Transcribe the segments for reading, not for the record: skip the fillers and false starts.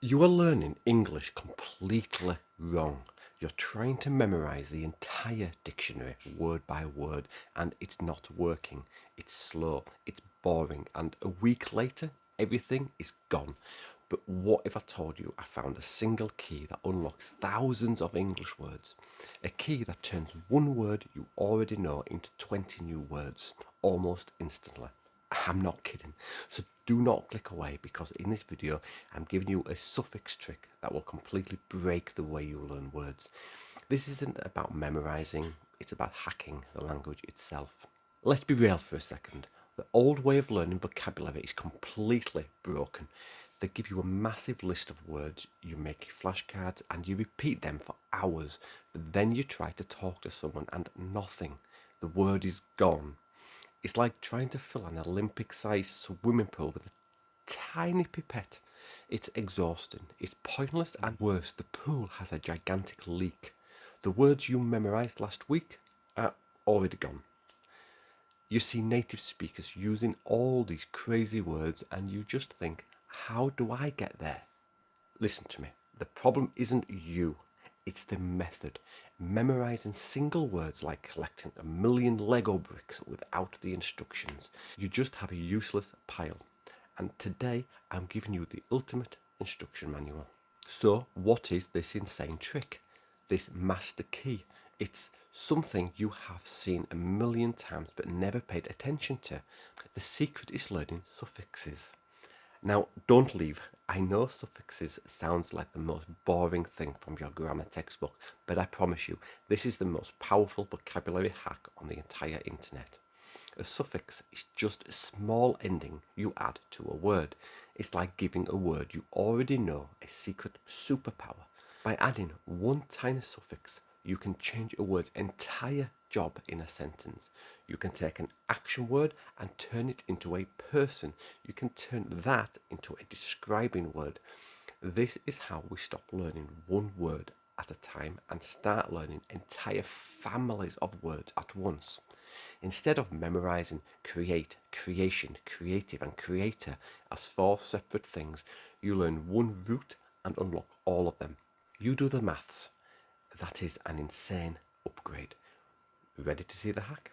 You are learning English completely wrong. You're trying to memorize the entire dictionary word by word and it's not working. It's slow, it's boring, and a week later, everything is gone. But what if I told you I found a single key that unlocks thousands of English words? A key that turns one word you already know into 20 new words almost instantly. I'm not kidding. So do not click away, because in this video I'm giving you a suffix trick that will completely break the way you learn words. This isn't about memorizing, it's about hacking the language itself. Let's be real for a second. The old way of learning vocabulary is completely broken. They give you a massive list of words, you make flashcards and you repeat them for hours, but then you try to talk to someone and nothing. The word is gone. It's like trying to fill an Olympic-sized swimming pool with a tiny pipette. It's exhausting, it's pointless, and worse, the pool has a gigantic leak. The words you memorised last week are already gone. You see native speakers using all these crazy words and you just think, how do I get there? Listen to me, the problem isn't you. It's the method. Memorizing single words like collecting a million Lego bricks without the instructions. You just have a useless pile. And today I'm giving you the ultimate instruction manual. So what is this insane trick? This master key? It's something you have seen a million times but never paid attention to. The secret is learning suffixes. Now, don't leave. I know suffixes sounds like the most boring thing from your grammar textbook, but I promise you, this is the most powerful vocabulary hack on the entire internet. A suffix is just a small ending you add to a word. It's like giving a word you already know a secret superpower. By adding one tiny suffix, you can change a word's entire job in a sentence. You can take an action word and turn it into a person. You can turn that into a describing word. This is how we stop learning one word at a time and start learning entire families of words at once. Instead of memorizing create, creation, creative, and creator as four separate things, you learn one root and unlock all of them. You do the maths. That is an insane upgrade. Ready to see the hack?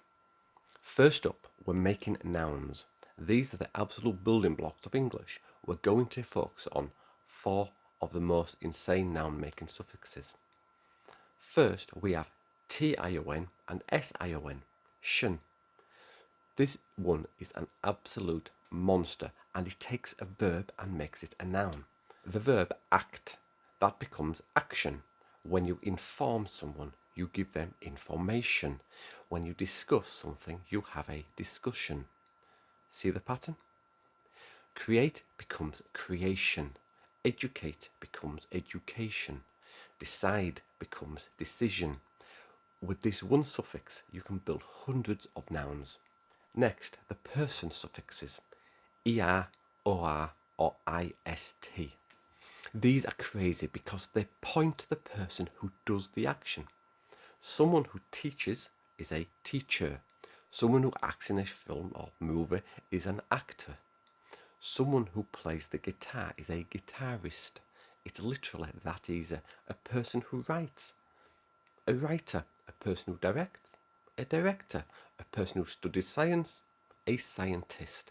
First up, we're making nouns. These are the absolute building blocks of English. We're going to focus on 4 of the most insane noun making suffixes. First, we have tion and sion, shun. This one is an absolute monster and it takes a verb and makes it a noun. The verb act, that becomes action. When you inform someone, you give them information. When you discuss something, you have a discussion. See the pattern? Create becomes creation. Educate becomes education. Decide becomes decision. With this one suffix, you can build hundreds of nouns. Next, the person suffixes. er, or, ist. These are crazy because they point to the person who does the action. Someone who teaches is a teacher. Someone who acts in a film or movie is an actor. Someone who plays the guitar is a guitarist. It's literally that easy. A person who writes. A writer. A person who directs. A director. A person who studies science. A scientist.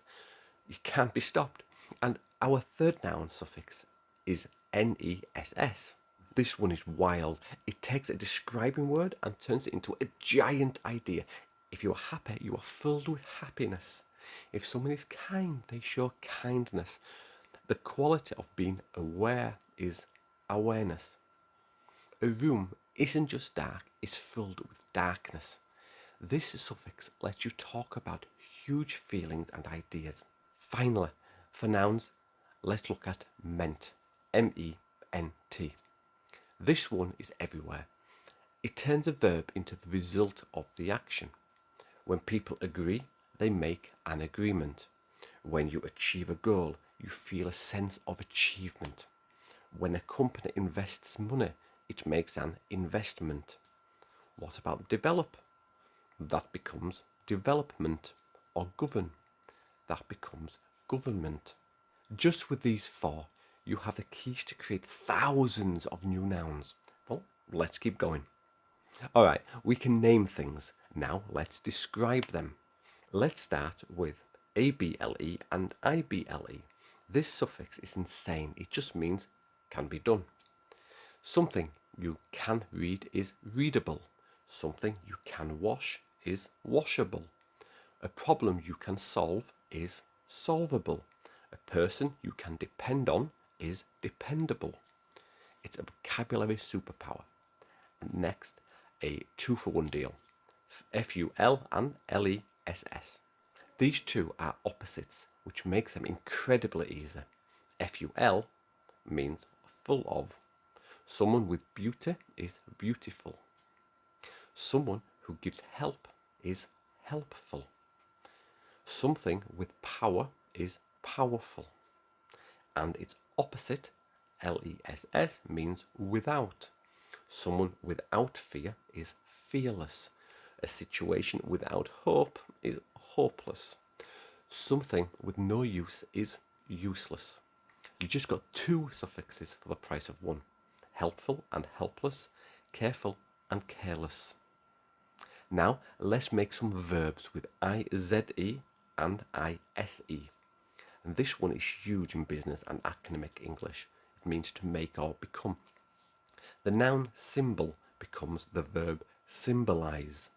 You can't be stopped. And our third noun suffix is ness. This one is wild. It takes a describing word and turns it into a giant idea. If you are happy, you are filled with happiness. If someone is kind, they show kindness. The quality of being aware is awareness. A room isn't just dark, it's filled with darkness. This suffix lets you talk about huge feelings and ideas. Finally, for nouns, let's look at ment. M-E-N-T. This one is everywhere. It turns a verb into the result of the action. When people agree, they make an agreement. When you achieve a goal, you feel a sense of achievement. When a company invests money, it makes an investment. What about develop? That becomes development. Or govern. That becomes government. Just with these 4, you have the keys to create thousands of new nouns. Well, let's keep going. All right, we can name things. Now let's describe them. Let's start with able and ible. This suffix is insane. It just means can be done. Something you can read is readable. Something you can wash is washable. A problem you can solve is solvable. A person you can depend on is dependable. It's a vocabulary superpower. And next, a 2-for-1 deal. FUL and LESS. These two are opposites, which makes them incredibly easy. FUL means full of. Someone with beauty is beautiful. Someone who gives help is helpful. Something with power is powerful. And its opposite, LESS, means without. Someone without fear is fearless. A situation without hope is hopeless. Something with no use is useless. You just got 2 suffixes for the price of 1. Helpful and helpless, careful and careless. Now let's make some verbs with IZE and ISE. And this one is huge in business and academic English. It means to make or become. The noun symbol becomes the verb symbolize.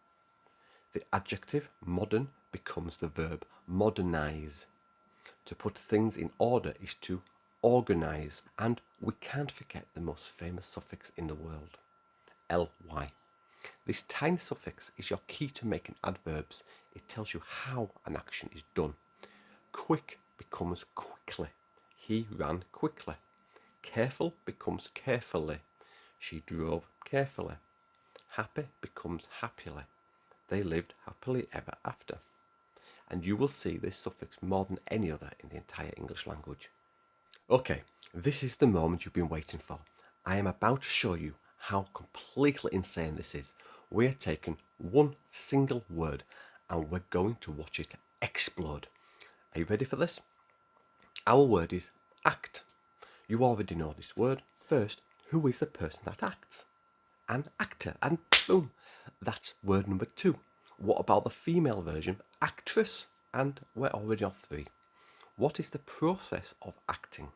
The adjective modern becomes the verb modernize. To put things in order is to organize. And we can't forget the most famous suffix in the world, ly. This tiny suffix is your key to making adverbs. It tells you how an action is done. Quick becomes quickly. He ran quickly. Careful becomes carefully. She drove carefully. Happy becomes happily. They lived happily ever after. And you will see this suffix more than any other in the entire English language. Okay, this is the moment you've been waiting for. I am about to show you how completely insane this is. We're taking one single word and we're going to watch it explode. Are you ready for this? Our word is act. You already know this word. First, who is the person that acts? An actor. And boom, that's word number 2. What about the female version, actress? And we're already on 3. What is the process of acting?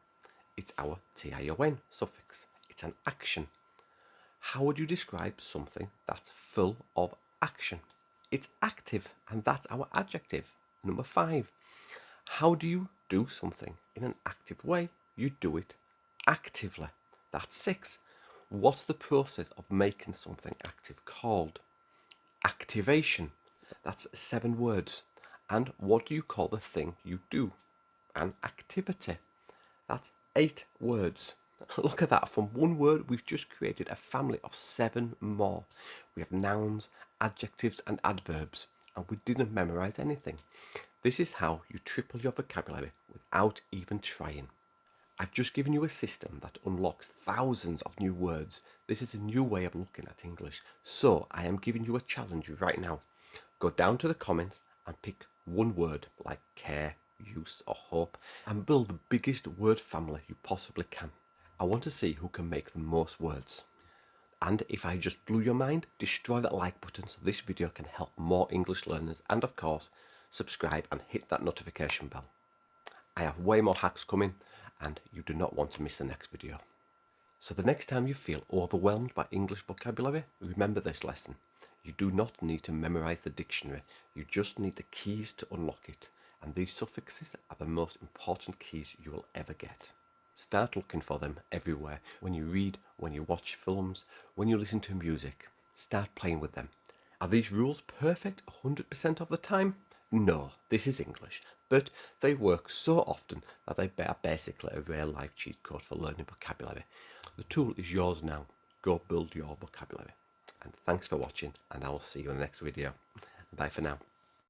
It's our tion suffix. It's an action. How would you describe something that's full of action? It's active, and that's our adjective. Number 5. How do you do something in an active way? You do it actively. That's 6. What's the process of making something active called? Activation. That's 7 words. And what do you call the thing you do? An activity. That's 8 words. Look at that. From one word, we've just created a family of 7 more. We have nouns, adjectives, and adverbs, and we didn't memorize anything. This is how you triple your vocabulary without even trying. I've just given you a system that unlocks thousands of new words. This is a new way of looking at English. So I am giving you a challenge right now. Go down to the comments and pick one word like care, use, or hope, and build the biggest word family you possibly can. I want to see who can make the most words. And if I just blew your mind, destroy that like button so this video can help more English learners, and of course, subscribe and hit that notification bell. I have way more hacks coming, and you do not want to miss the next video. So the next time you feel overwhelmed by English vocabulary, remember this lesson. You do not need to memorize the dictionary, you just need the keys to unlock it. And these suffixes are the most important keys you will ever get. Start looking for them everywhere. When you read, when you watch films, when you listen to music. Start playing with them. Are these rules perfect 100% of the time? No, this is English. But they work so often that they are basically a real life cheat code for learning vocabulary. The tool is yours now. Go build your vocabulary. And thanks for watching, and I will see you in the next video. Bye for now.